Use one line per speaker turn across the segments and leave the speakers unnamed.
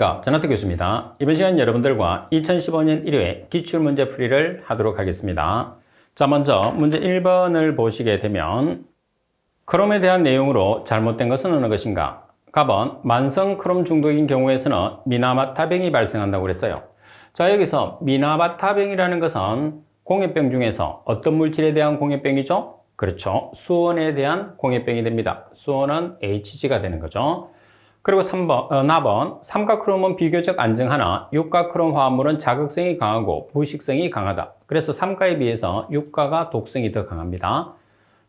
안녕하십니까. 전하태 교수입니다. 이번 시간 여러분들과 2015년 1회 기출문제 풀이를 하도록 하겠습니다. 자, 먼저 문제 1번을 보시게 되면 크롬에 대한 내용으로 잘못된 것은 어느 것인가? 가번 만성 크롬 중독인 경우에서는 미나마타병이 발생한다고 그랬어요. 자, 여기서 미나마타병이라는 것은 공해병 중에서 어떤 물질에 대한 공해병이죠? 그렇죠. 수원에 대한 공해병이 됩니다. 수원은 HG가 되는 거죠. 그리고 4번 삼가크롬은 비교적 안정하나 육가크롬 화합물은 자극성이 강하고 부식성이 강하다. 그래서 삼가에 비해서 육가가 독성이 더 강합니다.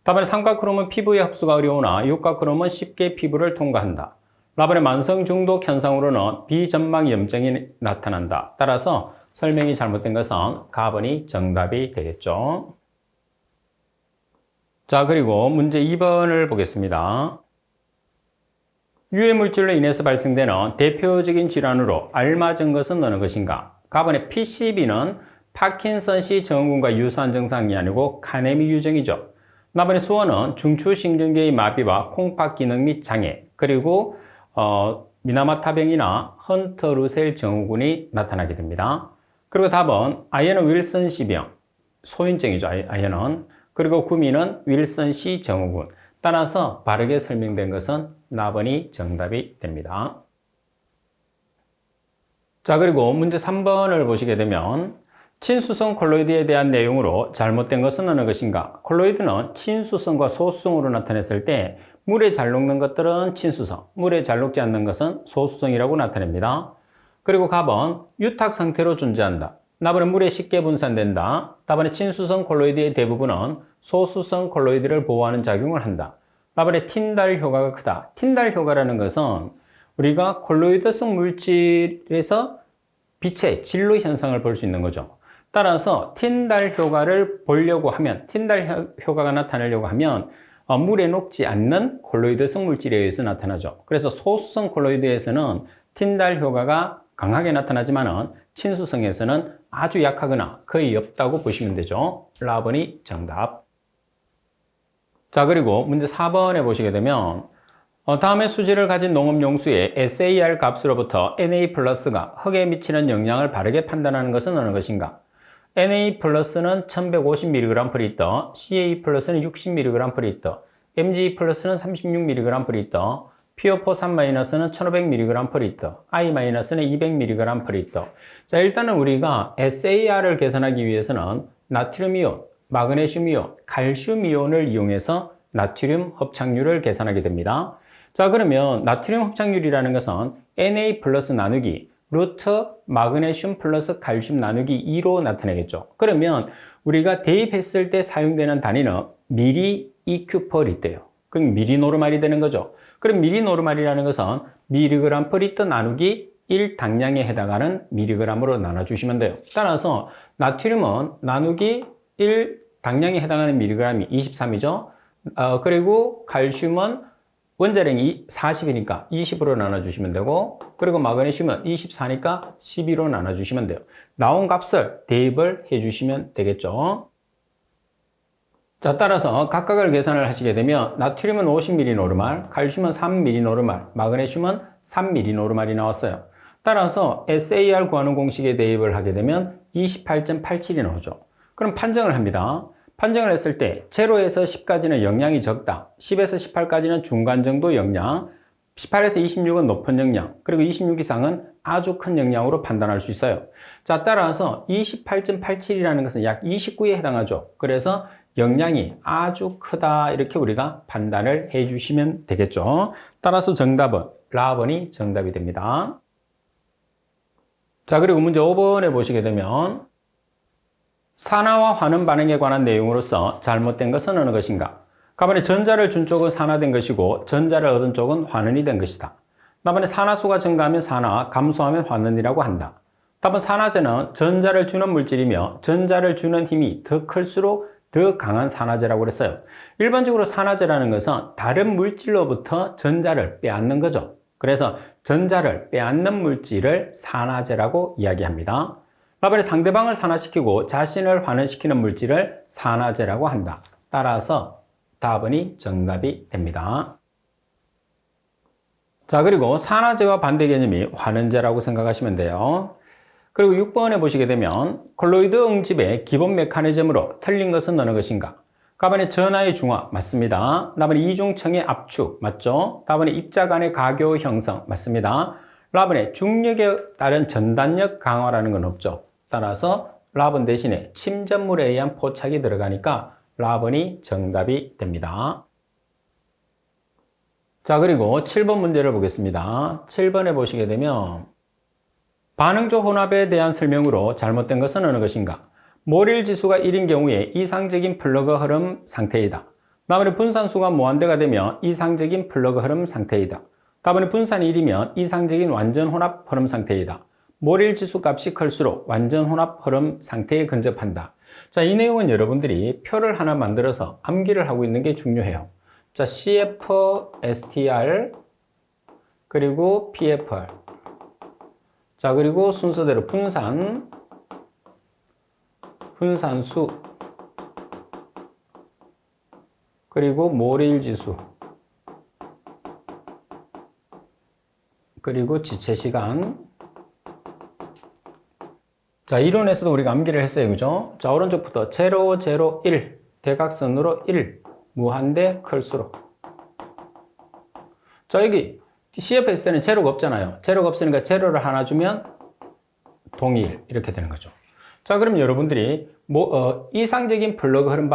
다음에 삼가크롬은 피부에 흡수가 어려우나 육가크롬은 쉽게 피부를 통과한다. 라번의 만성 중독 현상으로는 비점막 염증이 나타난다. 따라서 설명이 잘못된 것은 가번이 정답이 되겠죠. 자, 그리고 문제 2번을 보겠습니다. 유해물질로 인해서 발생되는 대표적인 질환으로 알맞은 것은 어느 것인가? 가번의 PCB는 파킨슨씨 증후군과 유사한 증상이 아니고 카네미 유증이죠. 나번의 수원은 중추신경계의 마비와 콩팥 기능 및 장애, 그리고 미나마타병이나 헌터루셀 증후군이 나타나게 됩니다. 그리고 답은 아연은 윌슨씨병, 소인증이죠. 아연은. 그리고 구미는 윌슨씨 증후군. 따라서 바르게 설명된 것은 나번이 정답이 됩니다. 자, 그리고 문제 3번을 보시게 되면 친수성 콜로이드에 대한 내용으로 잘못된 것은 어느 것인가? 콜로이드는 친수성과 소수성으로 나타냈을 때 물에 잘 녹는 것들은 친수성, 물에 잘 녹지 않는 것은 소수성이라고 나타냅니다. 그리고 가번 유탁 상태로 존재한다. 나번은 물에 쉽게 분산된다. 답안의 친수성 콜로이드의 대부분은 소수성 콜로이드를 보호하는 작용을 한다. 나번에 틴달 효과가 크다. 틴달 효과라는 것은 우리가 콜로이드성 물질에서 빛의 진로 현상을 볼 수 있는 거죠. 따라서 틴달 효과를 보려고 하면, 틴달 효과가 나타나려고 하면 물에 녹지 않는 콜로이드성 물질에 의해서 나타나죠. 그래서 소수성 콜로이드에서는 틴달 효과가 강하게 나타나지만 친수성에서는 아주 약하거나 거의 없다고 보시면 되죠. 라번이 정답. 자, 그리고 문제 4번에 보시게 되면 다음의 수질을 가진 농업용수의 SAR 값으로부터 Na+가 흙에 미치는 영향을 바르게 판단하는 것은 어느 것인가? Na+는 1150mg/L, Ca+는 60mg/L, Mg+는 36mg/L, PO4 3-는 1500mg/L, I-는 200mg/L. 자, 일단은 우리가 SAR을 계산하기 위해서는 나트륨 이온, 마그네슘 이온, 칼슘 이온을 이용해서 나트륨 합착률을 계산하게 됩니다. 자, 그러면 나트륨 합착률이라는 것은 Na 플러스 나누기 루트 마그네슘 플러스 칼슘 나누기 2로 나타내겠죠. 그러면 우리가 대입했을 때 사용되는 단위는 미리 EQ/L예요. 그럼 미리노르말이 되는 거죠. 그럼 미리노르말이라는 것은 미리그램/리터 나누기 1 당량에 해당하는 미리그램으로 나눠주시면 돼요. 따라서 나트륨은 나누기 1 당량에 해당하는 미리그램이 23이죠. 그리고 칼슘은 원자량이 40이니까 20으로 나눠주시면 되고, 그리고 마그네슘은 24니까 12로 나눠주시면 돼요. 나온 값을 대입을 해주시면 되겠죠. 자, 따라서 각각을 계산을 하시게 되면 나트륨은 50ml 노르말, 칼슘은 3ml 노르말, 마그네슘은 3ml 노르말이 나왔어요. 따라서 SAR 구하는 공식에 대입을 하게 되면 28.87이 나오죠. 그럼 판정을 합니다. 판정을 했을 때 0에서 10까지는 영양이 적다. 10에서 18까지는 중간 정도 영양, 18에서 26은 높은 영양, 그리고 26 이상은 아주 큰 영양으로 판단할 수 있어요. 자, 따라서 28.87이라는 것은 약 29에 해당하죠. 그래서 영양이 아주 크다, 이렇게 우리가 판단을 해주시면 되겠죠. 따라서 정답은 라번이 정답이 됩니다. 자, 그리고 문제 5번에 보시게 되면 산화와 환원 반응에 관한 내용으로서 잘못된 것은 어느 것인가? 가번에 전자를 준 쪽은 산화된 것이고 전자를 얻은 쪽은 환원이 된 것이다. 다음에 산화수가 증가하면 산화, 감소하면 환원이라고 한다. 답은 산화제는 전자를 주는 물질이며 전자를 주는 힘이 더 클수록 더 강한 산화제라고 그랬어요. 일반적으로 산화제라는 것은 다른 물질로부터 전자를 빼앗는 거죠. 그래서 전자를 빼앗는 물질을 산화제라고 이야기합니다. 라번에 상대방을 산화시키고 자신을 환원시키는 물질을 산화제라고 한다. 따라서 답은이 정답이 됩니다. 자, 그리고 산화제와 반대 개념이 환원제라고 생각하시면 돼요. 그리고 6번에 보시게 되면 콜로이드 응집의 기본 메커니즘으로 틀린 것은 어느 것인가? 답안에 전하의 중화 맞습니다. 답안에 이중청의 압축 맞죠? 답안에 입자 간의 가교 형성 맞습니다. 답안에 중력에 따른 전단력 강화라는 건 없죠. 따라서 답안 대신에 침전물에 의한 포착이 들어가니까 답안이 정답이 됩니다. 자, 그리고 7번 문제를 보겠습니다. 7번에 보시게 되면 반응조 혼합에 대한 설명으로 잘못된 것은 어느 것인가? 몰일 지수가 1인 경우에 이상적인 플러그 흐름 상태이다. 다음에 분산수가 무한대가 되면 이상적인 플러그 흐름 상태이다. 다음에 분산이 1이면 이상적인 완전 혼합 흐름 상태이다. 몰일 지수 값이 클수록 완전 혼합 흐름 상태에 근접한다. 자, 이 내용은 여러분들이 표를 하나 만들어서 암기를 하고 있는 게 중요해요. 자, CF, STR, 그리고 PFR. 자, 그리고 순서대로 분산수, 그리고 몰일지수, 그리고 지체시간. 자, 이론에서도 우리가 암기를 했어요. 그죠? 자, 오른쪽부터 0, 0, 1, 대각선으로 1, 무한대 클수록. 자, 여기 CFS는 제로가 없잖아요. 제로가 없으니까 제로를 하나 주면 동일 이렇게 되는 거죠. 자, 그럼 여러분들이 이상적인 플러그 흐름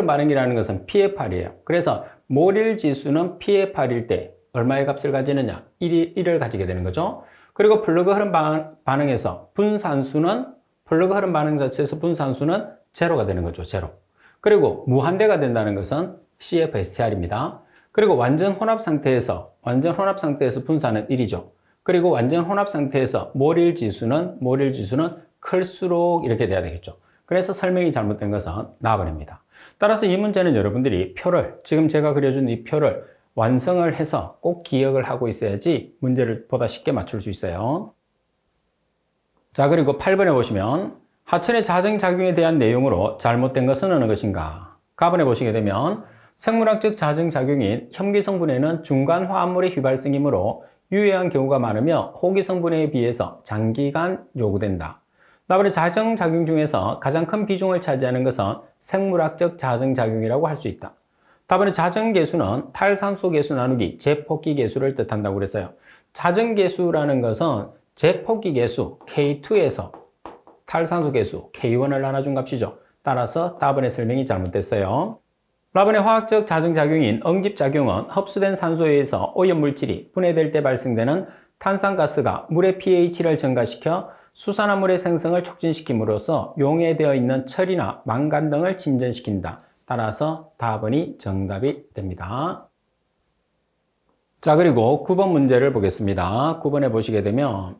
반응이라는 것은 PFR이에요. 그래서 몰일 지수는 PFR일 때 얼마의 값을 가지느냐? 1을 가지게 되는 거죠. 그리고 플러그 흐름 반응에서 플러그 흐름 반응 자체에서 분산수는 제로가 되는 거죠. 제로. 그리고 무한대가 된다는 것은 CFSTR입니다. 그리고 완전 혼합 상태에서 분산은 1이죠. 그리고 완전 혼합 상태에서 몰일 지수는 클수록 이렇게 돼야 되겠죠. 그래서 설명이 잘못된 것은 나버립니다. 따라서 이 문제는 여러분들이 지금 제가 그려준 이 표를 완성을 해서 꼭 기억을 하고 있어야지 문제를 보다 쉽게 맞출 수 있어요. 자, 그리고 8번에 보시면 하천의 자정작용에 대한 내용으로 잘못된 것은 어느 것인가? 가번에 보시게 되면 생물학적 자정작용인 혐기성분해는 중간 화합물의 휘발성이므로 유해한 경우가 많으며 호기성분해에 비해서 장기간 요구된다. 다음에 자정작용 중에서 가장 큰 비중을 차지하는 것은 생물학적 자정작용이라고 할 수 있다. 다음에 자정계수는 탈산소계수 나누기 제폭기계수를 뜻한다고 그랬어요. 자정계수라는 것은 제폭기계수 K2에서 탈산소계수 K1을 나눠준 값이죠. 따라서 답안의 설명이 잘못됐어요. 라번의 화학적 자정작용인 응집작용은 흡수된 산소에 의해서 오염물질이 분해될 때 발생되는 탄산가스가 물의 pH를 증가시켜 수산화물의 생성을 촉진시킴으로써 용해되어 있는 철이나 망간 등을 침전시킨다. 따라서 답안이 정답이 됩니다. 자, 그리고 9번 문제를 보겠습니다. 9번에 보시게 되면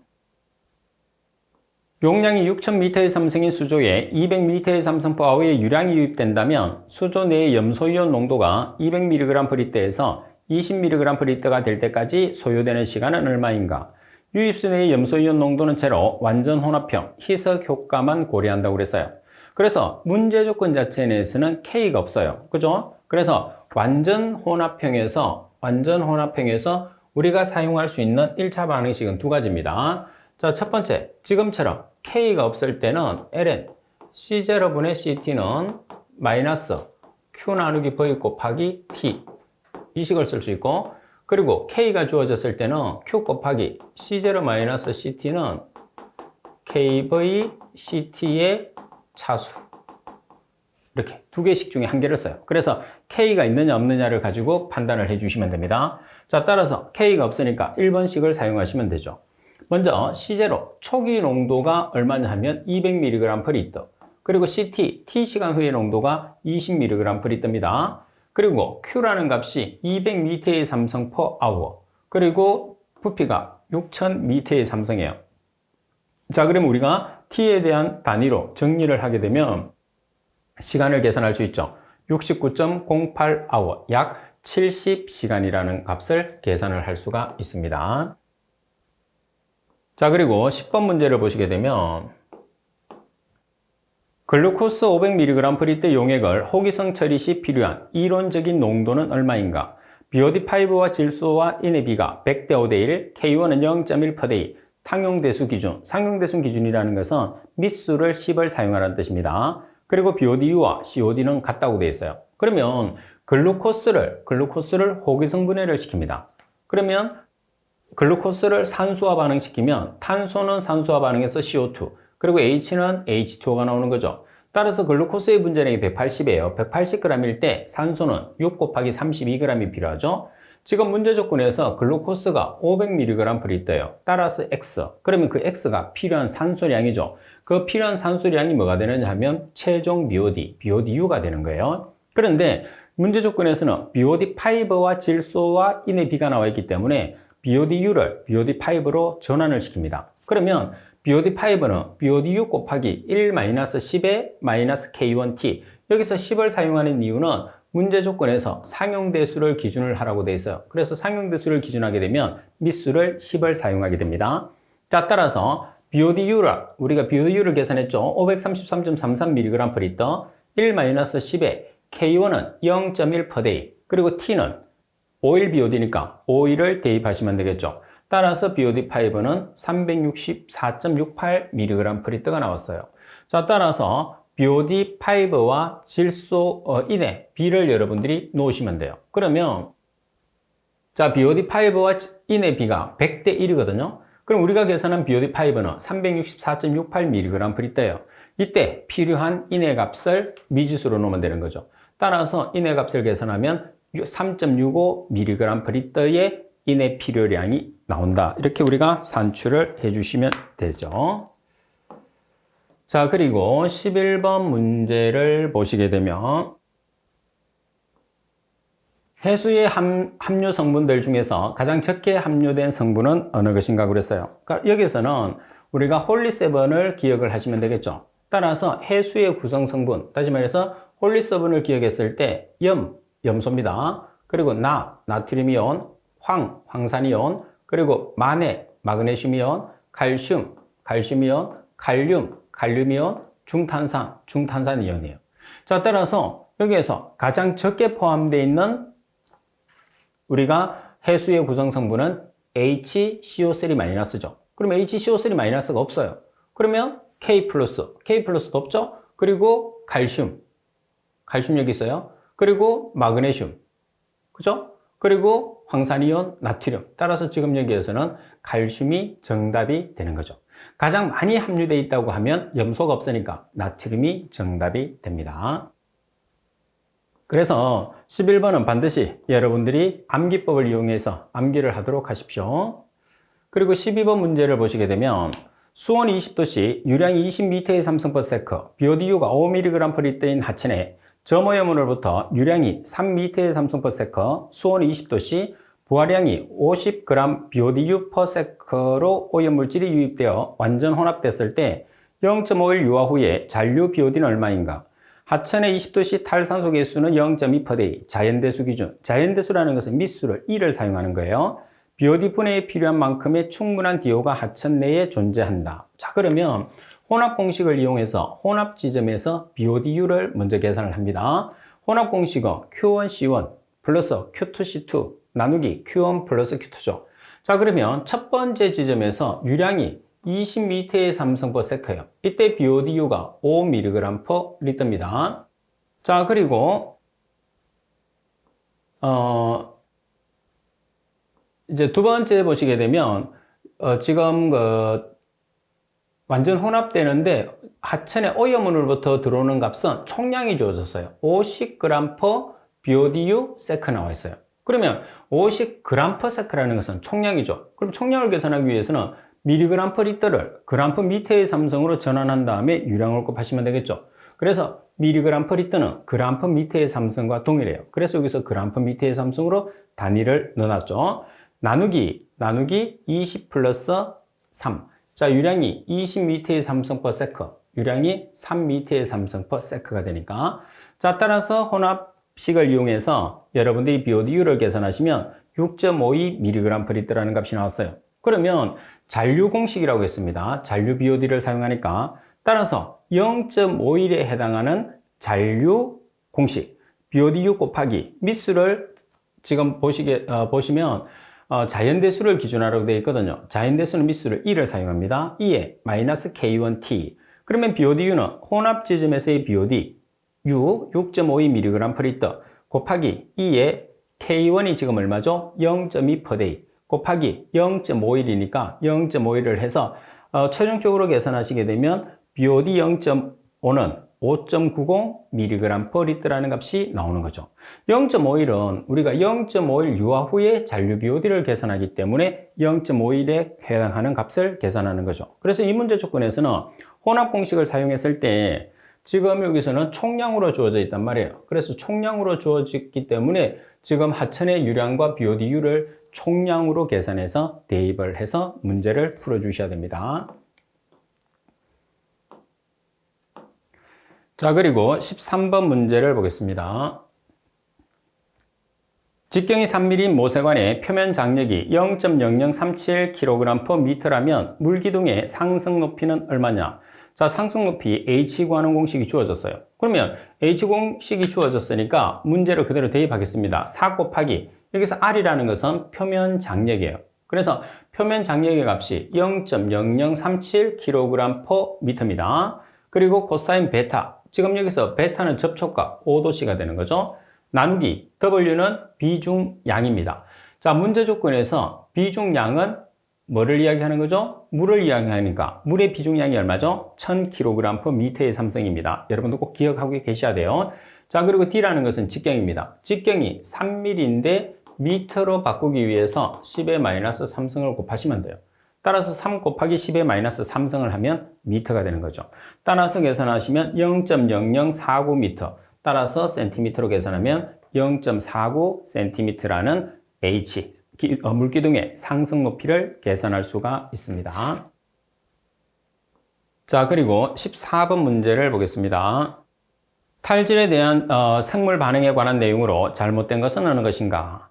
용량이 6000m의 삼성인 수조에 200m의 삼성포아워의 유량이 유입된다면 수조 내의 염소이온 농도가 200mg/L에서 20mg/L가 될 때까지 소요되는 시간은 얼마인가? 유입수 내의 염소이온 농도는 제로, 완전 혼합형, 희석 효과만 고려한다고 그랬어요. 그래서 문제 조건 자체 내에서는 K가 없어요. 그죠? 그래서 완전 혼합형에서 우리가 사용할 수 있는 1차 반응식은 두 가지입니다. 자, 첫 번째, 지금처럼 K가 없을 때는 ln C0분의 CT는 마이너스 Q 나누기 V 곱하기 T 이 식을 쓸 수 있고, 그리고 K가 주어졌을 때는 Q 곱하기 C0 마이너스 CT는 KV CT의 차수, 이렇게 두 개씩 중에 한 개를 써요. 그래서 K가 있느냐 없느냐를 가지고 판단을 해주시면 됩니다. 자, 따라서 K가 없으니까 1번식을 사용하시면 되죠. 먼저 C0 초기 농도가 얼마냐 하면 200mg/L, 그리고 CT T시간 후의 농도가 20mg/L입니다. 그리고 Q라는 값이 200m의 삼성/hour, 그리고 부피가 6000m의 삼성이에요. 자, 그럼 우리가 T에 대한 단위로 정리를 하게 되면 시간을 계산할 수 있죠. 69.08hour, 약 70시간이라는 값을 계산을 할 수가 있습니다. 자, 그리고 10번 문제를 보시게 되면 글루코스 500mg/L 용액을 호기성 처리 시 필요한 이론적인 농도는 얼마인가? BOD5와 질소와 인의 비가 100대 5대 1, K1은 0.1 per day. 상용대수 기준. 상용대수 기준이라는 것은 밑수를 10을 사용하라는 뜻입니다. 그리고 BODU와 COD는 같다고 되어 있어요. 그러면 글루코스를 호기성분해를 시킵니다. 그러면 글루코스를 산소와 반응시키면 탄소는 산소와 반응해서 CO2, 그리고 H는 H2O가 나오는 거죠. 따라서 글루코스의 분자량이 180이에요. 180g일 때 산소는 6 곱하기 32g이 필요하죠. 지금 문제 조건에서 글루코스가 500mg/L예요. 따라서 X. 그러면 그 X가 필요한 산소량이죠. 그 필요한 산소량이 뭐가 되느냐 하면 최종 BODU가 되는 거예요. 그런데 문제 조건에서는 BOD5와 질소와 인의 비가 나와 있기 때문에 BODU를 BOD5로 전환을 시킵니다. 그러면 BOD5는 BODU 곱하기 1-10의 -K1T. 여기서 10을 사용하는 이유는 문제 조건에서 상용대수를 기준을 하라고 되어 있어요. 그래서 상용대수를 기준하게 되면 밑수를 10을 사용하게 됩니다. 자, 따라서 우리가 BODU를 계산했죠. 533.33mg/L 1-10에 K1은 0.1 per day. 그리고 T는 5일 BOD니까 5일을 대입하시면 되겠죠. 따라서 BOD5는 364.68mg/L가 나왔어요. 자, 따라서 BOD5와 질소, 인의 B를 여러분들이 놓으시면 돼요. 그러면, 자, BOD5와 인의 B가 100대 1이거든요. 그럼 우리가 계산한 BOD5는 364.68mg/L예요. 이때 필요한 인의 값을 미지수로 놓으면 되는 거죠. 따라서 인의 값을 계산하면 3.65mg/L의 인의 필요량이 나온다. 이렇게 우리가 산출을 해주시면 되죠. 자, 그리고 11번 문제를 보시게 되면 해수의 함유 성분들 중에서 가장 적게 함유된 성분은 어느 것인가 그랬어요. 그러니까 여기서는 우리가 홀리7을 기억을 하시면 되겠죠. 따라서 해수의 구성 성분, 다시 말해서 홀리7을 기억했을 때 염소입니다. 그리고 나트륨이온, 황산이온, 그리고 마그네슘이온, 칼슘이온, 칼륨이온, 중탄산이온이에요. 자, 따라서 여기에서 가장 적게 포함되어 있는 우리가 해수의 구성 성분은 HCO3-죠. 그럼 HCO3-가 없어요. 그러면 K+도 없죠? 그리고 칼슘 여기 있어요. 그리고 마그네슘, 그죠? 그리고 황산이온, 나트륨. 따라서 지금 여기에서는 칼슘이 정답이 되는 거죠. 가장 많이 함유되어 있다고 하면 염소가 없으니까 나트륨이 정답이 됩니다. 그래서 11번은 반드시 여러분들이 암기법을 이용해서 암기를 하도록 하십시오. 그리고 12번 문제를 보시게 되면 수온 20도씨, 유량이 20m의 삼성퍼세커, BODU가 5mg/L인 하천에 점오염으로부터 유량이 3m의 삼성퍼세커, 수온 20도씨, 부하량이 50g BODU/S로 오염물질이 유입되어 완전 혼합됐을 때 0.5일 유화 후에 잔류 BOD는 얼마인가? 하천의 20도씨 탈산소 개수는 0.2 per day, 자연대수 기준. 자연대수라는 것은 밑수를 1을 사용하는 거예요. BOD 분해에 필요한 만큼의 충분한 DO가 하천 내에 존재한다. 자, 그러면 혼합 공식을 이용해서 혼합 지점에서 BODU를 먼저 계산을 합니다. 혼합 공식은 Q1C1 플러스 Q2C2 나누기 Q1 플러스 Q2죠. 자, 그러면 첫 번째 지점에서 유량이 20m의 삼성퍼세커예요. 이때 BODU가 5mg/L입니다. 자, 그리고 이제 두 번째 보시게 되면 지금 완전 혼합되는데 하천의 오염물로부터 들어오는 값은 총량이 주어졌어요. 50g/BODU/s 나와 있어요. 그러면 50g/s라는 것은 총량이죠. 그럼 총량을 계산하기 위해서는 mg/L를 g/m의 삼성으로 전환한 다음에 유량을 곱하시면 되겠죠. 그래서 mg/L는 g/m의 삼성과 동일해요. 그래서 여기서 g/m의 삼성으로 단위를 넣어놨죠. 나누기 20 플러스 3. 자, 유량이 20m의 삼성/s, 유량이 3m의 삼성/s가 되니까. 자, 따라서 혼합식을 이용해서 여러분들이 BODU를 계산하시면 6.52mg/L라는 값이 나왔어요. 그러면 잔류 공식이라고 했습니다. 잔류 BOD를 사용하니까. 따라서 0.51에 해당하는 잔류 공식 BODU 곱하기 밑수를 지금 보시면 자연대수를 기준으로 되어 있거든요. 자연대수는 미수를 2를 사용합니다. 2에 마이너스 K1T. 그러면 BODU는 혼합 지점에서의 BOD U 6.52mg/L 곱하기 2에 K1이 지금 얼마죠? 0.2/day 곱하기 0.51이니까 0.51을 해서 최종적으로 계산하시게 되면 BOD 0.5는 5.90mg/L라는 값이 나오는 거죠. 0.51은 우리가 0.51 유화 후에 잔류 BOD를 계산하기 때문에 0.51에 해당하는 값을 계산하는 거죠. 그래서 이 문제 조건에서는 혼합 공식을 사용했을 때 지금 여기서는 총량으로 주어져 있단 말이에요. 그래서 총량으로 주어졌기 때문에 지금 하천의 유량과 BODU를 총량으로 계산해서 대입을 해서 문제를 풀어주셔야 됩니다. 자, 그리고 13번 문제를 보겠습니다. 직경이 3mm인 모세관의 표면 장력이 0.0037kg/m라면 물기둥의 상승 높이는 얼마냐? 자, 상승 높이 H 구하는 공식이 주어졌어요. 그러면 H 공식이 주어졌으니까 문제를 그대로 대입하겠습니다. 4 곱하기 여기서 R이라는 것은 표면 장력이에요. 그래서 표면 장력의 값이 0.0037kg/m입니다. 그리고 코사인 베타. 지금 여기서 베타는 접촉각 5도씨가 되는 거죠. 나누기 W는 비중량입니다. 자, 문제 조건에서 비중량은 뭐를 이야기하는 거죠? 물을 이야기하니까 물의 비중량이 얼마죠? 1000kg/m의 삼성입니다. 여러분도 꼭 기억하고 계셔야 돼요. 자, 그리고 D라는 것은 직경입니다. 직경이 3mm인데 미터로 바꾸기 위해서 10의 마이너스 3승을 곱하시면 돼요. 따라서 3 곱하기 10의 마이너스 3승을 하면 미터가 되는 거죠. 따라서 계산하시면 0.0049m, 따라서 센티미터로 계산하면 0.49cm라는 H, 물기둥의 상승 높이를 계산할 수가 있습니다. 자, 그리고 14번 문제를 보겠습니다. 탈질에 대한 생물 반응에 관한 내용으로 잘못된 것은 어느 것인가?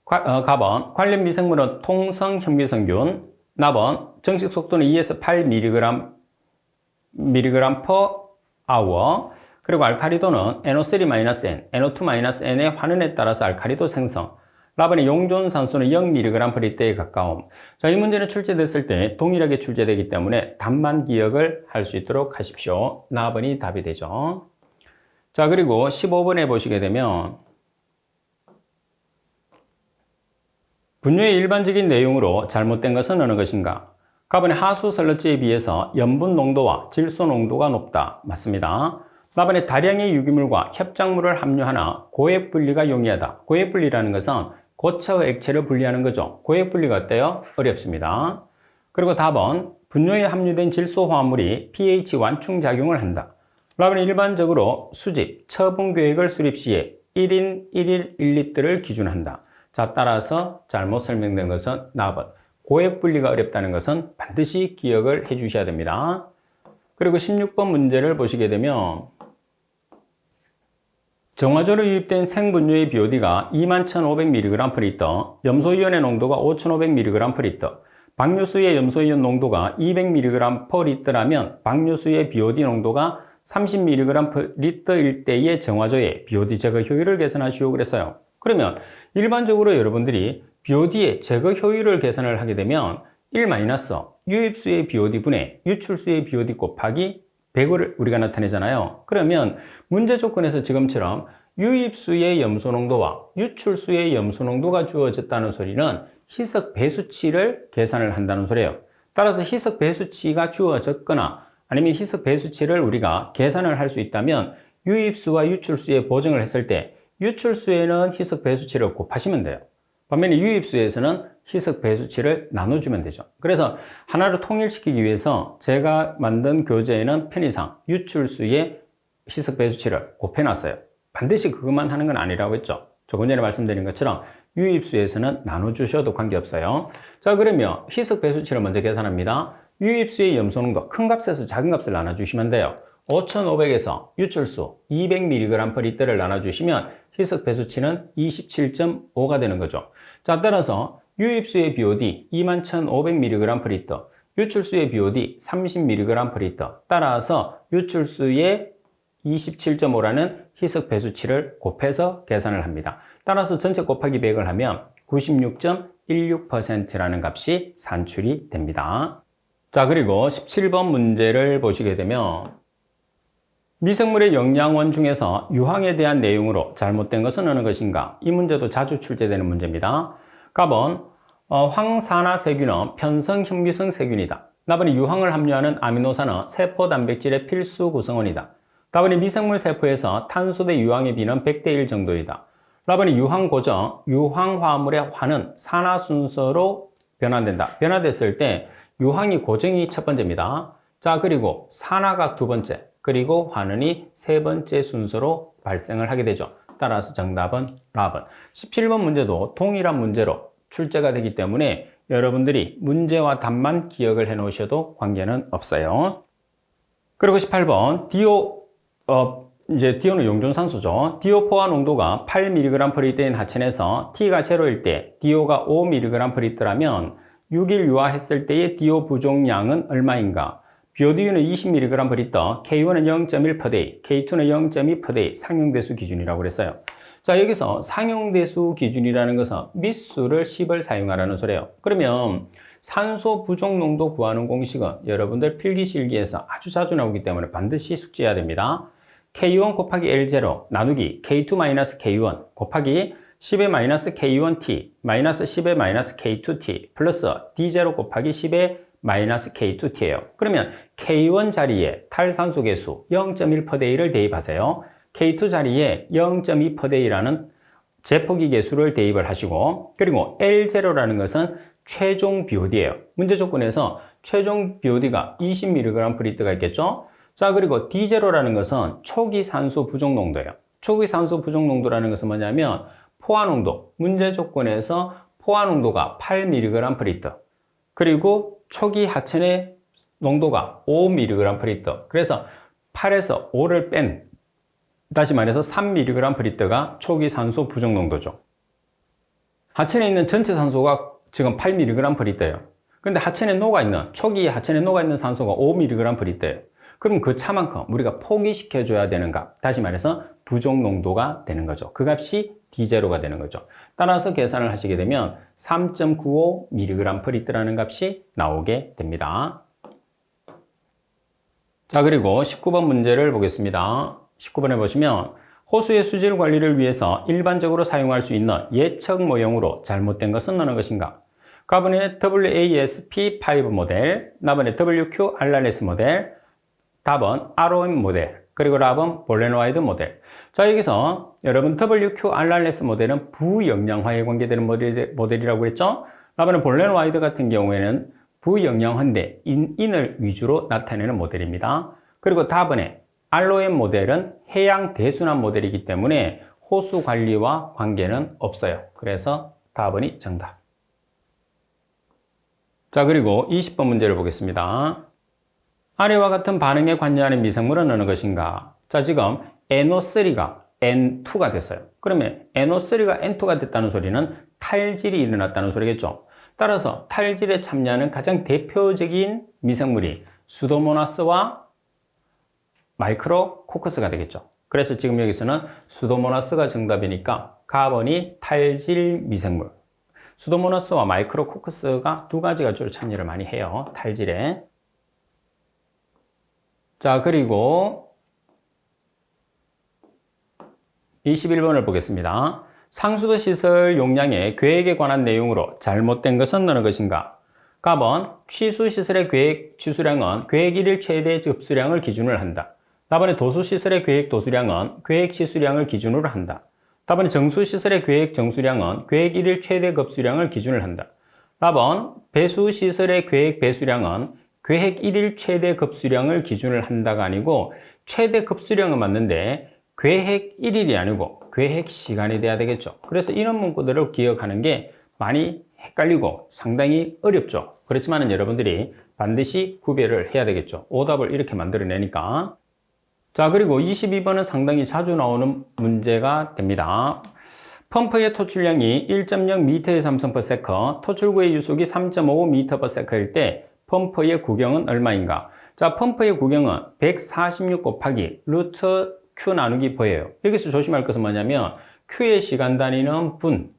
가번, 관련 미생물은 통성 현미성균, 나번, 정식 속도는 2에서 8mg/h, 그리고 알카리도는 NO3-N, NO2-N의 환원에 따라서 알카리도 생성, 라번의 용존산소는 0mg/L에 가까움. 자, 이 문제는 출제됐을 때 동일하게 출제되기 때문에 답만 기억을 할 수 있도록 하십시오. 나번이 답이 되죠. 자, 그리고 15번에 보시게 되면 분류의 일반적인 내용으로 잘못된 것은 어느 것인가? 가번의 하수 설러지에 비해서 염분 농도와 질소 농도가 높다. 맞습니다. 나번에 다량의 유기물과 협작물을 함유하나 고액 분리가 용이하다. 고액 분리라는 것은 고체와 액체를 분리하는 거죠. 고액 분리가 어때요? 어렵습니다. 그리고 다번, 분뇨에 함유된 질소 화합물이 pH 완충 작용을 한다. 라번에 일반적으로 수집, 처분 계획을 수립 시에 1인 1일 1리터를 기준한다. 자, 따라서 잘못 설명된 것은 나번. 고액 분리가 어렵다는 것은 반드시 기억을 해 주셔야 됩니다. 그리고 16번 문제를 보시게 되면 정화조로 유입된 생분유의 BOD가 21,500mg/L, 염소이온의 농도가 5,500mg/L, 박류수의 염소이온 농도가 200mg/L라면 박류수의 BOD 농도가 30mg/L일 때의 정화조의 BOD 제거 효율을 계산하시오 그랬어요. 그러면 일반적으로 여러분들이 BOD의 제거 효율을 계산을 하게 되면 1- 유입수의 BOD 분의 유출수의 BOD 곱하기 100을 우리가 나타내잖아요. 그러면 문제 조건에서 지금처럼 유입수의 염소 농도와 유출수의 염소 농도가 주어졌다는 소리는 희석 배수치를 계산을 한다는 소리예요. 따라서 희석 배수치가 주어졌거나 아니면 희석 배수치를 우리가 계산을 할 수 있다면 유입수와 유출수의 보정을 했을 때 유출수에는 희석 배수치를 곱하시면 돼요. 반면에 유입수에서는 희석 배수치를 나눠주면 되죠. 그래서 하나로 통일시키기 위해서 제가 만든 교재에는 편의상 유출수의 희석 배수치를 곱해놨어요. 반드시 그것만 하는 건 아니라고 했죠. 조금 전에 말씀드린 것처럼 유입수에서는 나눠주셔도 관계없어요. 자, 그러면 희석 배수치를 먼저 계산합니다. 유입수의 염소농도 큰 값에서 작은 값을 나눠주시면 돼요. 5,500에서 유출수 200mg/L를 나눠주시면 희석 배수치는 27.5가 되는 거죠. 자, 따라서 유입수의 BOD 21,500mg/L, 유출수의 BOD 30mg/L, 따라서 유출수의 27.5라는 희석 배수치를 곱해서 계산을 합니다. 따라서 전체 곱하기 100을 하면 96.16%라는 값이 산출이 됩니다. 자, 그리고 17번 문제를 보시게 되면 미생물의 영양원 중에서 유황에 대한 내용으로 잘못된 것은 어느 것인가? 이 문제도 자주 출제되는 문제입니다. 답은 황산화세균은 편성형미성 세균이다. 답은 유황을 함유하는 아미노산은 세포 단백질의 필수 구성원이다. 답은 미생물 세포에서 탄소 대 유황의 비는 100대 1 정도이다. 답은 유황 고정, 유황 화합물의 화는 산화 순서로 변환된다. 변화됐을 때 유황이 고정이 첫 번째입니다. 자, 그리고 산화가 두 번째, 그리고 환원이 세 번째 순서로 발생을 하게 되죠. 따라서 정답은 답은 17번 문제도 동일한 문제로 출제가 되기 때문에 여러분들이 문제와 답만 기억을 해 놓으셔도 관계는 없어요. 그리고 18번 디오는 용존산소죠. 디오 포화 농도가 8mg/L인 하천에서 T가 0일 때 디오가 5mg/L라면 6일 유화했을 때의 디오 부족량은 얼마인가? 비오디유는 20mg/L, K1은 0.1/day, K2는 0.2/day 상용대수 기준이라고 그랬어요. 자, 여기서 상용대수 기준이라는 것은 밑수를 10을 사용하라는 소리예요. 그러면 산소 부족 농도 구하는 공식은 여러분들 필기실기에서 아주 자주 나오기 때문에 반드시 숙지해야 됩니다. K1 곱하기 L0 나누기 K2-K1 곱하기 10의 K1T 마이너스 10의 K2T 플러스 D0 곱하기 10의 K2T예요. 그러면 K1 자리에 탈산소 계수 0.1/day를 대입하세요. K2 자리에 0.2/day라는 제포기 계수를 대입을 하시고, 그리고 L0라는 것은 최종 BOD예요. 문제 조건에서 최종 BOD가 20mg/L가 있겠죠? 자, 그리고 D0라는 것은 초기 산소 부족 농도예요. 초기 산소 부족 농도라는 것은 뭐냐면 포화 농도, 문제 조건에서 포화 농도가 8mg/L, 그리고 초기 하천의 농도가 5mg/L. 그래서 8에서 5를 뺀, 다시 말해서 3mg/L가 초기 산소 부족 농도죠. 하천에 있는 전체 산소가 지금 8mg/L예요. 근데 하천에 녹아있는, 초기 하천에 녹아있는 산소가 5mg/L예요. 그럼 그 차만큼 우리가 포기시켜줘야 되는 값, 다시 말해서 부족 농도가 되는 거죠. 그 값이 D0가 되는 거죠. 따라서 계산을 하시게 되면 3.95mg/L라는 값이 나오게 됩니다. 자, 그리고 19번 문제를 보겠습니다. 19번에 보시면 호수의 수질 관리를 위해서 일반적으로 사용할 수 있는 예측 모형으로 잘못된 것은 어느 것인가? 가번의 WASP5 모델, 나번의 WQRRS 모델, 답은 ROM 모델, 그리고 답은 볼레노아이드 모델. 자, 여기서 여러분 WQRRS 모델은 부영양화에 관계되는 모델이라고 했죠? 답은 볼레노아이드 같은 경우에는 부영양화인데 인을 위주로 나타내는 모델입니다. 그리고 답은 ROM 모델은 해양 대순환 모델이기 때문에 호수 관리와 관계는 없어요. 그래서 답은 정답. 자, 그리고 20번 문제를 보겠습니다. 아래와 같은 반응에 관여하는 미생물은 어느 것인가? 자, 지금 NO3가 N2가 됐어요. 그러면 NO3가 N2가 됐다는 소리는 탈질이 일어났다는 소리겠죠. 따라서 탈질에 참여하는 가장 대표적인 미생물이 수도모나스와 마이크로코커스가 되겠죠. 그래서 지금 여기서는 수도모나스가 정답이니까 가번이 탈질 미생물. 수도모나스와 마이크로코커스가 두 가지가 주로 참여를 많이 해요. 탈질에. 자, 그리고 21번을 보겠습니다. 상수도 시설 용량의 계획에 관한 내용으로 잘못된 것은 어느 것인가? 답은 취수시설의 계획 취수량은 계획 1일 최대 접수량을 기준으로 한다. 답은 도수시설의 계획 도수량은 계획 시수량을 기준으로 한다. 답은 정수시설의 계획 정수량은 계획 1일 최대 급수량을 기준으로 한다. 답은 배수시설의 계획 배수량은 계획 1일 최대 급수량을 기준을 한다가 아니고 최대 급수량은 맞는데 계획 1일이 아니고 계획 시간이 돼야 되겠죠. 그래서 이런 문구들을 기억하는 게 많이 헷갈리고 상당히 어렵죠. 그렇지만 여러분들이 반드시 구별을 해야 되겠죠. 오답을 이렇게 만들어내니까. 자, 그리고 22번은 상당히 자주 나오는 문제가 됩니다. 펌프의 토출량이 1.0m의 삼성/s, 토출구의 유속이 3.5m/s일 때 펌프의 구경은 얼마인가? 자, 펌프의 구경은 146 곱하기 루트 Q 나누기 V예요. 여기서 조심할 것은 뭐냐면 Q의 시간 단위는 분,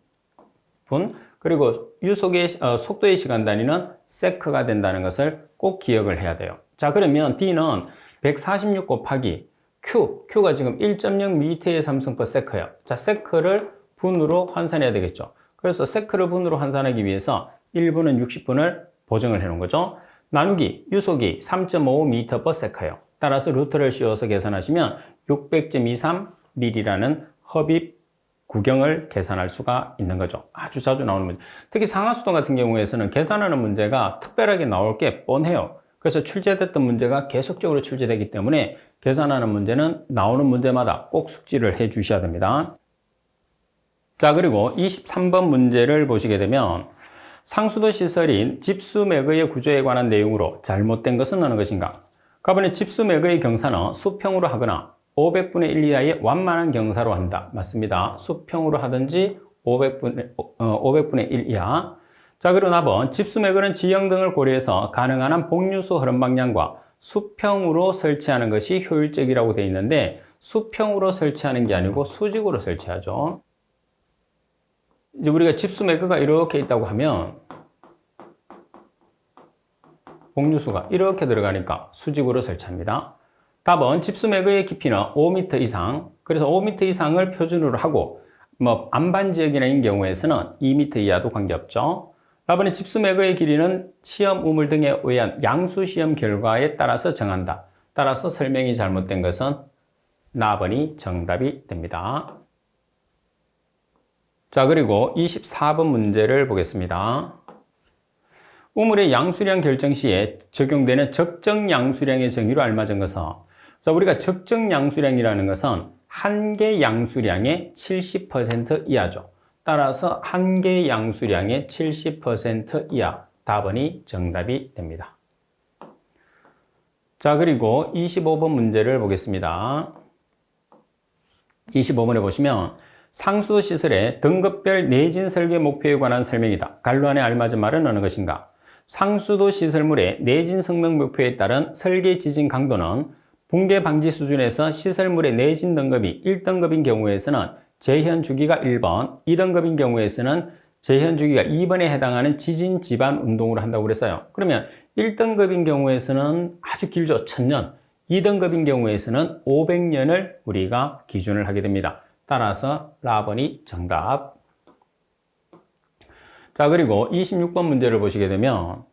그리고 유속의 속도의 시간 단위는 세크가 된다는 것을 꼭 기억을 해야 돼요. 자, 그러면 D는 146 곱하기 Q가 지금 1.0m의 3승/s예요. 자, 세크를 분으로 환산해야 되겠죠. 그래서 세크를 분으로 환산하기 위해서 1분은 60분을 보정을 해 놓은 거죠. 나누기 유속이 3.5m/s예요. 따라서 루트를 씌워서 계산하시면 600.23mm라는 흡입 구경을 계산할 수가 있는 거죠. 아주 자주 나오는 문제. 특히 상하수도 같은 경우에서는 계산하는 문제가 특별하게 나올 게 뻔해요. 그래서 출제됐던 문제가 계속적으로 출제되기 때문에 계산하는 문제는 나오는 문제마다 꼭 숙지를 해 주셔야 됩니다. 자, 그리고 23번 문제를 보시게 되면 상수도 시설인 집수매거의 구조에 관한 내용으로 잘못된 것은 어느 것인가? 가번에 집수매거의 경사는 수평으로 하거나 500분의 1 이하의 완만한 경사로 한다. 맞습니다. 수평으로 하든지 500분의 1 이하. 자, 그리고 나번 집수매거는 지형 등을 고려해서 가능한 한 복류수 흐름 방향과 수평으로 설치하는 것이 효율적이라고 되어 있는데 수평으로 설치하는 게 아니고 수직으로 설치하죠. 이제 우리가 집수매거가 이렇게 있다고 하면 복류수가 이렇게 들어가니까 수직으로 설치합니다. 답은 집수매거의 깊이는 5m 이상, 그래서 5m 이상을 표준으로 하고 안반 지역이나인 경우에서는 2m 이하도 관계없죠. 답은 집수매거의 길이는 시험 우물 등에 의한 양수 시험 결과에 따라서 정한다. 따라서 설명이 잘못된 것은 나번이 정답이 됩니다. 자, 그리고 24번 문제를 보겠습니다. 우물의 양수량 결정 시에 적용되는 적정 양수량의 정의로 알맞은 것은, 자, 우리가 적정 양수량이라는 것은 한 개 양수량의 70% 이하죠. 따라서 한 개 양수량의 70% 이하, 답은이 정답이 됩니다. 자, 그리고 25번 문제를 보겠습니다. 25번에 보시면 상수도 시설의 등급별 내진 설계 목표에 관한 설명이다. 갈로 안에 알맞은 말은 어느 것인가? 상수도 시설물의 내진 성능 목표에 따른 설계 지진 강도는 붕괴 방지 수준에서 시설물의 내진 등급이 1등급인 경우에서는 재현 주기가 1번, 2등급인 경우에서는 재현 주기가 2번에 해당하는 지진 지반 운동으로 한다고 그랬어요. 그러면 1등급인 경우에서는 아주 길죠. 1000년. 2등급인 경우에서는 500년을 우리가 기준을 하게 됩니다. 따라서 라번이 정답. 자, 그리고 26번 문제를 보시게 되면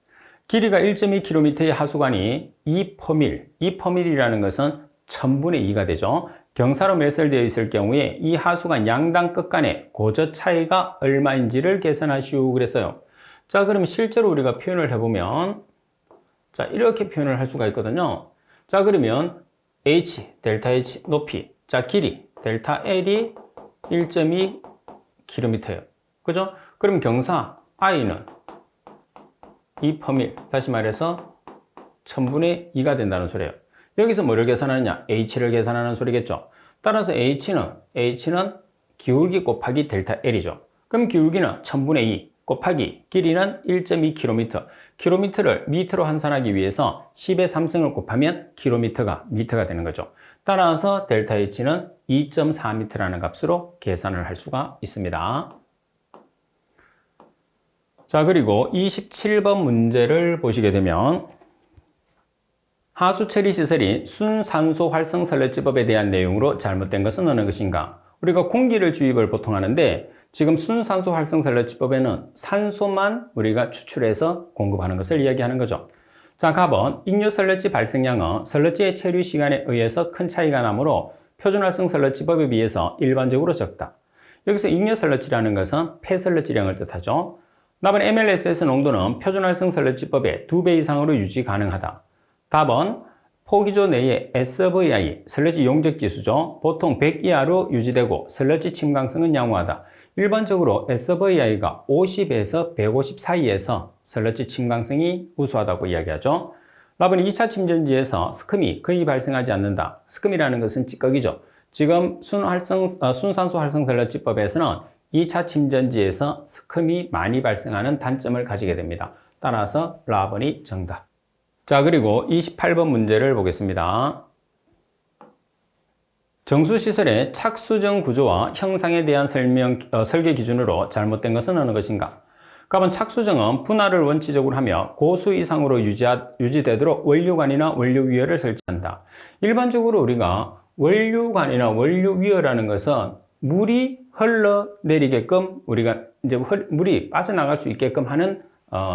길이가 1.2km의 하수관이 2퍼밀이라는 것은 1000분의 2가 되죠. 경사로 매설되어 있을 경우에 이 하수관 양당 끝 간의 고저 차이가 얼마인지를 계산하시오 그랬어요. 자, 그럼 실제로 우리가 표현을 해보면 자, 이렇게 표현을 할 수가 있거든요. 자, 그러면 H, 델타 H 높이, 자, 길이 델타 L이 1.2km예요. 그죠? 그럼 경사 I는 2퍼밀, 다시 말해서 1000분의 2가 된다는 소리예요. 여기서 뭐를 계산하느냐? H를 계산하는 소리겠죠. 따라서 H는 기울기 곱하기 델타 L이죠. 그럼 기울기는 1000분의 2 곱하기 길이는 1.2km. 킬로미터를 미터로 환산하기 위해서 10의 3승을 곱하면 미터가 되는 거죠. 따라서 델타 H는 2.4m라는 값으로 계산을 할 수가 있습니다. 자, 그리고 27번 문제를 보시게 되면 하수 처리 시설이 순산소 활성 설레지법에 대한 내용으로 잘못된 것은 어느 것인가? 우리가 공기를 주입을 보통 하는데 지금 순산소 활성 설레지법에는 산소만 우리가 추출해서 공급하는 것을 이야기하는 거죠. 자, 가번 익류 설레지 발생량은 설레지의 체류 시간에 의해서 큰 차이가 나므로 표준 활성 설레지법에 비해서 일반적으로 적다. 여기서 익류 설레지라는 것은 폐설레지량을 뜻하죠. 답은 MLSS 농도는 표준 활성 설레지법의 2배 이상으로 유지 가능하다. 답은 포기조 내의 SVI, 설레지 용적 지수죠. 보통 100 이하로 유지되고 설레지 침강성은 양호하다. 일반적으로 SVI가 50에서 150 사이에서 설레지 침강성이 우수하다고 이야기하죠. 답은 2차 침전지에서 스크미 거의 발생하지 않는다. 스크미라는 것은 찌꺼기죠. 지금 순산소 활성 설레지법에서는 2차 침전지에서 스크미 많이 발생하는 단점을 가지게 됩니다. 따라서 라번이 정답. 자, 그리고 28번 문제를 보겠습니다. 정수시설의 착수정 구조와 형상에 대한 설계 기준으로 잘못된 것은 어느 것인가? 답은 착수정은 분할을 원칙적으로 하며 고수 이상으로 유지되도록 원료관이나 원료위어를 설치한다. 일반적으로 우리가 원료관이나 원료위어라는 것은 물이 흘러내리게끔 우리가 이제 물이 빠져나갈 수 있게끔 하는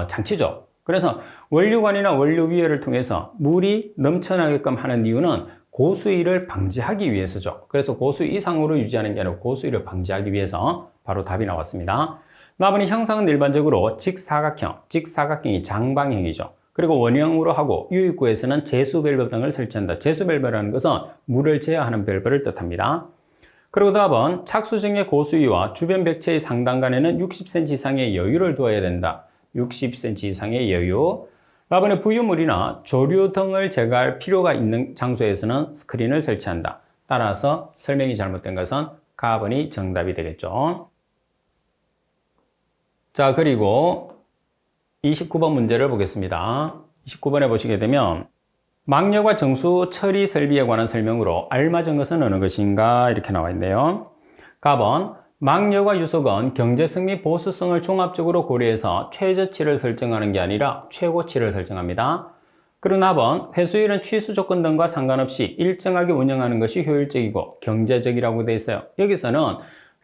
장치죠. 그래서 원료관이나 원료위어를 통해서 물이 넘쳐나게끔 하는 이유는 고수위를 방지하기 위해서죠. 그래서 고수 이상으로 유지하는 게 아니라 고수위를 방지하기 위해서 바로 답이 나왔습니다. 나머지 형상은 일반적으로 직사각형이 장방형이죠. 그리고 원형으로 하고 유입구에서는 제수밸브 등을 설치한다. 제수밸브라는 것은 물을 제어하는 밸브를 뜻합니다. 그리고 답은 착수정의 고수위와 주변 벽체의 상단 간에는 60cm 이상의 여유를 두어야 된다. 60cm 이상의 여유. 답은 부유물이나 조류 등을 제거할 필요가 있는 장소에서는 스크린을 설치한다. 따라서 설명이 잘못된 것은 가번이 정답이 되겠죠. 자, 그리고 29번 문제를 보겠습니다. 29번에 보시게 되면 막녀과 정수 처리 설비에 관한 설명으로 알맞은 것은 어느 것인가 이렇게 나와 있네요. 답은 막녀과 유속은 경제성 및 보수성을 종합적으로 고려해서 최저치를 설정하는 게 아니라 최고치를 설정합니다. 그리고 답은 회수율은 취수 조건 등과 상관없이 일정하게 운영하는 것이 효율적이고 경제적이라고 되어 있어요. 여기서는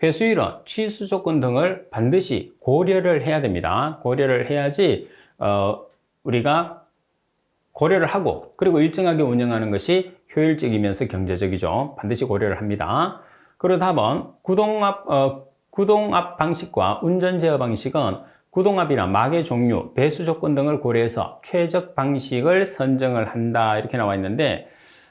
회수율은 취수 조건 등을 반드시 고려를 해야 됩니다. 고려를 해야지 우리가 고려를 하고 그리고 일정하게 운영하는 것이 효율적이면서 경제적이죠. 반드시 고려를 합니다. 그리고 답은 구동압 방식과 운전 제어 방식은 구동압이나 막의 종류, 배수 조건 등을 고려해서 최적 방식을 선정을 한다 이렇게 나와 있는데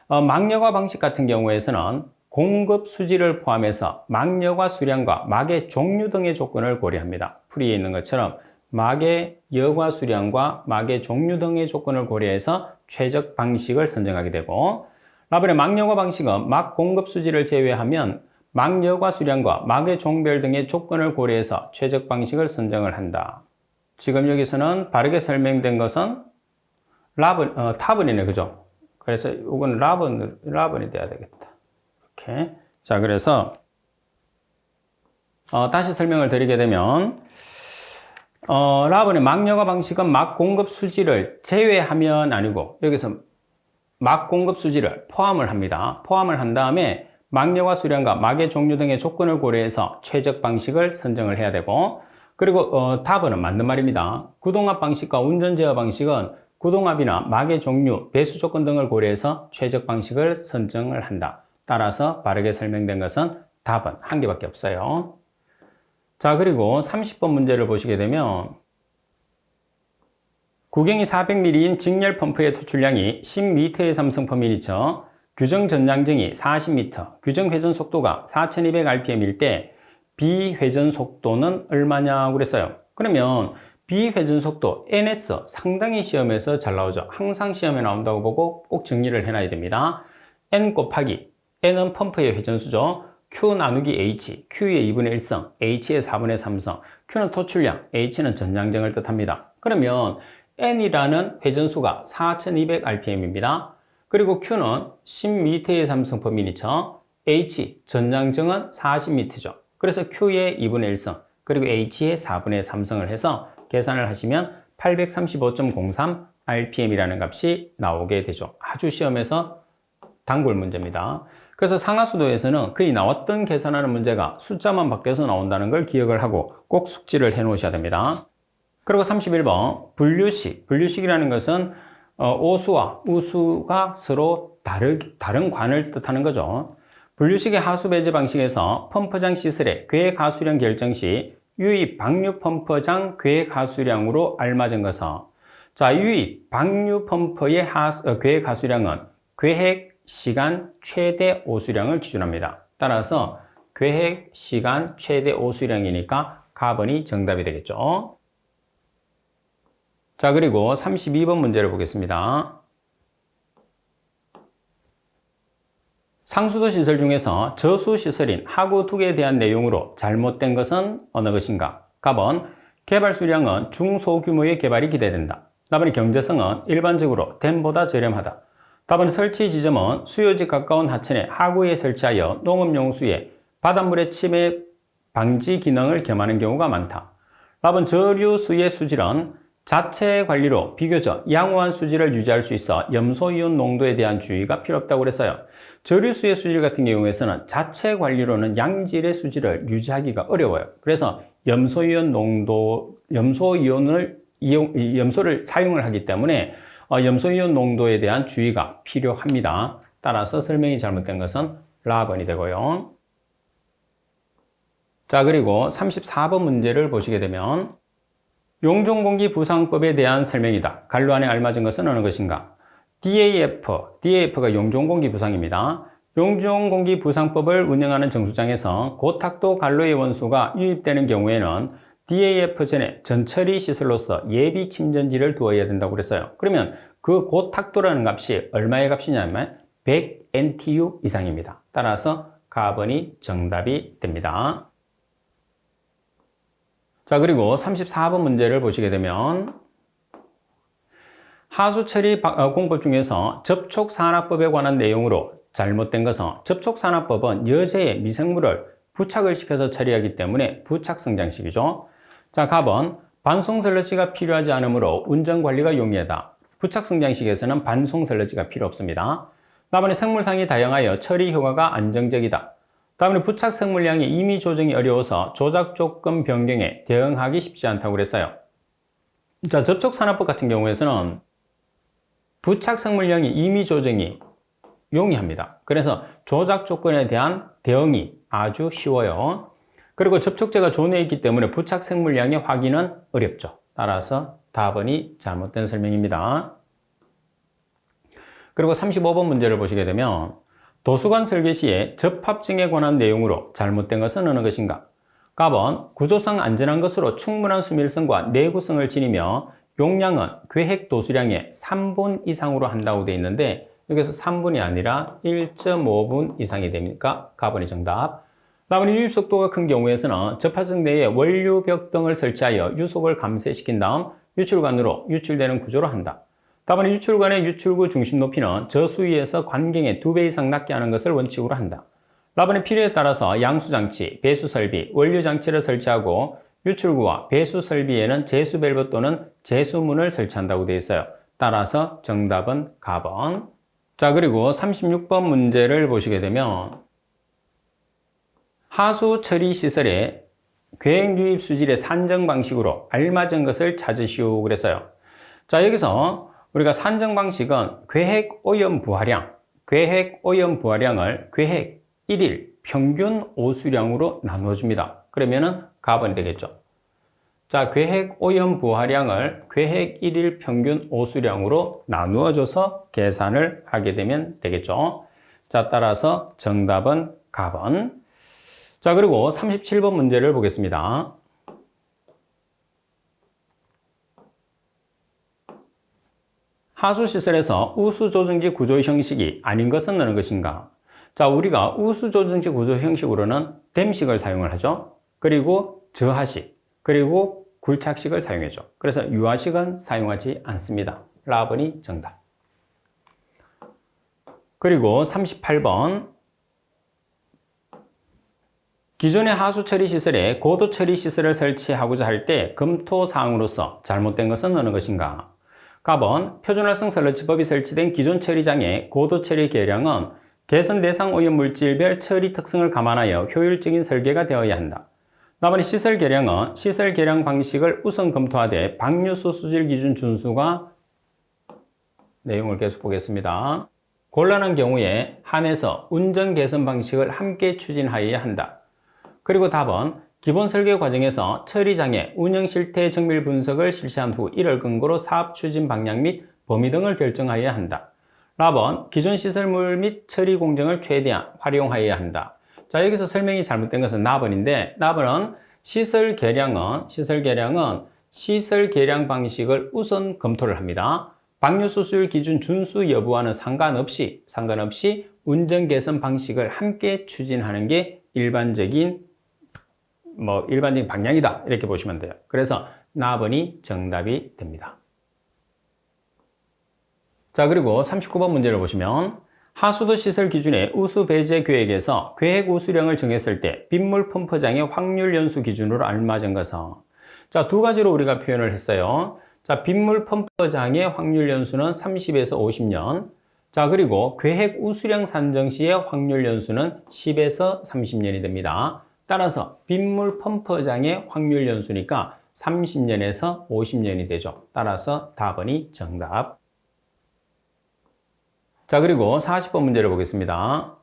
막여과 방식 같은 경우에서는 공급 수지를 포함해서 막여과 수량과 막의 종류 등의 조건을 고려합니다. 풀이에 있는 것처럼 막의 여과 수량과 막의 종류 등의 조건을 고려해서 최적 방식을 선정하게 되고 라벨의 막여과 방식은 막 공급 수지를 제외하면 막여과 수량과 막의 종별 등의 조건을 고려해서 최적 방식을 선정을 한다. 지금 여기서는 바르게 설명된 것은 타번이네, 그죠? 그래서 이건 라번이 돼야 되겠다. 이렇게. 자, 그래서 다시 설명을 드리게 되면 라번의 막여과 방식은 막 공급 수지를 제외하면 아니고 여기서 막 공급 수지를 포함을 합니다. 포함을 한 다음에 막여과 수량과 막의 종류 등의 조건을 고려해서 최적 방식을 선정을 해야 되고 그리고 답은 맞는 말입니다. 구동압 방식과 운전 제어 방식은 구동압이나 막의 종류, 배수 조건 등을 고려해서 최적 방식을 선정을 한다. 따라서 바르게 설명된 것은 답은 한 개밖에 없어요. 자, 그리고 30번 문제를 보시게 되면 구경이 400ml인 직렬 펌프의 토출량이 10m의 삼성/미니처, 규정 전량정이 40m, 규정 회전 속도가 4200rpm일 때 비회전 속도는 얼마냐고 그랬어요. 그러면 비회전 속도 NS 상당히 시험에서 잘 나오죠. 항상 시험에 나온다고 보고 꼭 정리를 해놔야 됩니다. N 곱하기 N은 펌프의 회전수죠. Q 나누기 H, Q의 2분의 1성, H의 4분의 3성, Q는 토출량, H는 전량정을 뜻합니다. 그러면 N이라는 회전수가 4200rpm입니다. 그리고 Q는 10m의 삼성/미니처, H 전량정은 40m죠. 그래서 Q의 2분의 1성, 그리고 H의 4분의 3성을 해서 계산을 하시면 835.03 rpm이라는 값이 나오게 되죠. 아주 시험에서 단골 문제입니다. 그래서 상하수도에서는 거의 나왔던 계산하는 문제가 숫자만 바뀌어서 나온다는 걸 기억을 하고 꼭 숙지를 해 놓으셔야 됩니다. 그리고 31번 분류식이라는 것은 오수와 우수가 서로 다른 관을 뜻하는 거죠. 분류식의 하수 배제 방식에서 펌프장 시설의 계획 하수량 결정 시 유입 방류 펌프장 계획 하수량으로 알맞은 것은 자, 유입 방류 펌프의 계획 하수량은 계획 시간 최대 오수량을 기준합니다. 따라서 계획 시간 최대 오수량이니까 가번이 정답이 되겠죠. 자, 그리고 32번 문제를 보겠습니다. 상수도 시설 중에서 저수 시설인 하구 2개에 대한 내용으로 잘못된 것은 어느 것인가? 답은 개발 수량은 중소규모의 개발이 기대된다. 답은 경제성은 일반적으로 댐보다 저렴하다. 답은 설치 지점은 수요지 가까운 하천의 하구에 설치하여 농업용수에 바닷물의 침해 방지 기능을 겸하는 경우가 많다. 답은 저류수의 수질은 자체 관리로 비교적 양호한 수질을 유지할 수 있어 염소이온 농도에 대한 주의가 필요 없다고 그랬어요. 저류수의 수질 같은 경우에서는 자체 관리로는 양질의 수질을 유지하기가 어려워요. 그래서 염소를 사용을 하기 때문에 염소이온 농도에 대한 주의가 필요합니다. 따라서 설명이 잘못된 것은 라번이 되고요. 자, 그리고 34번 문제를 보시게 되면 용종공기 부상법에 대한 설명이다. 갈로 안에 알맞은 것은 어느 것인가? DAF가 용종공기 부상입니다. 용종공기 부상법을 운영하는 정수장에서 고탁도 갈로의 원소가 유입되는 경우에는 DAF 전에 전처리 시설로서 예비 침전지를 두어야 된다고 그랬어요. 그러면 그 고탁도라는 값이 얼마의 값이냐면 100 NTU 이상입니다. 따라서 가번이 정답이 됩니다. 자, 그리고 34번 문제를 보시게 되면 하수처리 공법 중에서 접촉산화법에 관한 내용으로 잘못된 것은 접촉산화법은 여제의 미생물을 부착을 시켜서 처리하기 때문에 부착성장식이죠. 자, 갑은 반송설러지가 필요하지 않으므로 운전관리가 용이하다. 부착성장식에서는 반송설러지가 필요 없습니다. 다음에 생물상이 다양하여 처리 효과가 안정적이다. 다음에 부착 생물량이 임의 조정이 어려워서 조작 조건 변경에 대응하기 쉽지 않다고 그랬어요. 자, 접촉산화법 같은 경우에서는 부착 생물량이 임의 조정이 용이합니다. 그래서 조작 조건에 대한 대응이 아주 쉬워요. 그리고 접촉제가 존에 있기 때문에 부착 생물량의 확인은 어렵죠. 따라서 답은이 잘못된 설명입니다. 그리고 35번 문제를 보시게 되면 도수관 설계 시에 접합증에 관한 내용으로 잘못된 것은 어느 것인가? 갑은 구조상 안전한 것으로 충분한 수밀성과 내구성을 지니며 용량은 계획 도수량의 3분 이상으로 한다고 되어 있는데 여기서 3분이 아니라 1.5분 이상이 됩니까? 가번이 정답. 다음은 유입 속도가 큰 경우에서는 접합증 내에 원료벽 등을 설치하여 유속을 감쇄시킨 다음 유출관으로 유출되는 구조로 한다. 다음은 유출관의 유출구 중심 높이는 저수위에서 관경의 2배 이상 낮게 하는 것을 원칙으로 한다. 라번의 필요에 따라서 양수장치, 배수설비, 원료장치를 설치하고 유출구와 배수설비에는 제수밸브 또는 제수문을 설치한다고 되어 있어요. 따라서 정답은 가번. 자, 그리고 36번 문제를 보시게 되면 하수 처리 시설의 계획 유입 수질의 산정 방식으로 알맞은 것을 찾으시오 그랬어요. 자, 여기서 우리가 산정 방식은 계획 오염 부하량을 계획 1일 평균 오수량으로 나누어 줍니다. 그러면은 가번이 되겠죠. 자, 계획 오염 부하량을 계획 1일 평균 오수량으로 나누어 줘서 계산을 하게 되면 되겠죠. 자, 따라서 정답은 가번. 자, 그리고 37번 문제를 보겠습니다. 하수시설에서 우수조정지 구조 형식이 아닌 것은 어느 것인가? 자, 우리가 우수조정지 구조 형식으로는 댐식을 사용을 하죠. 그리고 저하식, 그리고 굴착식을 사용하죠. 그래서 유하식은 사용하지 않습니다. 라번이 정답. 그리고 38번. 기존의 하수처리 시설에 고도처리 시설을 설치하고자 할 때 검토사항으로서 잘못된 것은 어느 것인가? 갑은 표준활성 설러지법이 설치된 기존 처리장의 고도처리 계량은 개선 대상 오염 물질별 처리 특성을 감안하여 효율적인 설계가 되어야 한다. 나머지 시설 계량은 시설 계량 방식을 우선 검토하되 방류수 수질 기준 준수가 내용을 계속 보겠습니다. 곤란한 경우에 한해서 운전 개선 방식을 함께 추진하여야 한다. 그리고 답은 기본 설계 과정에서 처리장의 운영 실태 정밀 분석을 실시한 후 이를 근거로 사업 추진 방향 및 범위 등을 결정하여야 한다. 라번 기존 시설물 및 처리 공정을 최대한 활용하여야 한다. 자, 여기서 설명이 잘못된 것은 나번인데 나번은 시설 계량은 시설 계량 방식을 우선 검토를 합니다. 방류수술 기준 준수 여부와는 상관없이 운전 개선 방식을 함께 추진하는 게 일반적인 방향이다. 이렇게 보시면 돼요. 그래서 나번이 정답이 됩니다. 자, 그리고 39번 문제를 보시면 하수도 시설 기준의 우수 배제 계획에서 계획 우수량을 정했을 때 빗물 펌프장의 확률 연수 기준으로 알맞은 것은. 자, 두 가지로 우리가 표현을 했어요. 자, 빗물 펌프장의 확률 연수는 30에서 50년. 자, 그리고 계획 우수량 산정 시의 확률 연수는 10에서 30년이 됩니다. 따라서 빗물 펌프장의 확률 연수니까 30년에서 50년이 되죠. 따라서 답은이 정답. 자, 그리고 40번 문제를 보겠습니다.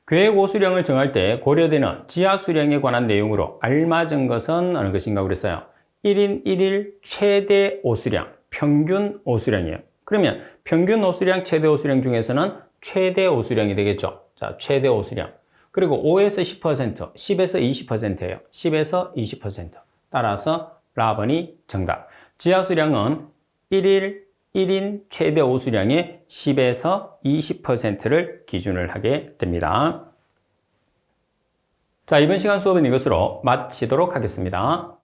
계획 오수량을 정할 때 고려되는 지하 수량에 관한 내용으로 알맞은 것은 어느 것인가 그랬어요. 1인 1일 최대 오수량, 평균 오수량이에요. 그러면 평균 오수량, 최대 오수량 중에서는 최대 오수량이 되겠죠. 자, 최대 오수량. 그리고 5에서 10%, 10에서 20%예요. 10에서 20%. 따라서 라번이 정답. 지하 수량은 1인 최대 오수량의 10에서 20%를 기준을 하게 됩니다. 자, 이번 시간 수업은 이것으로 마치도록 하겠습니다.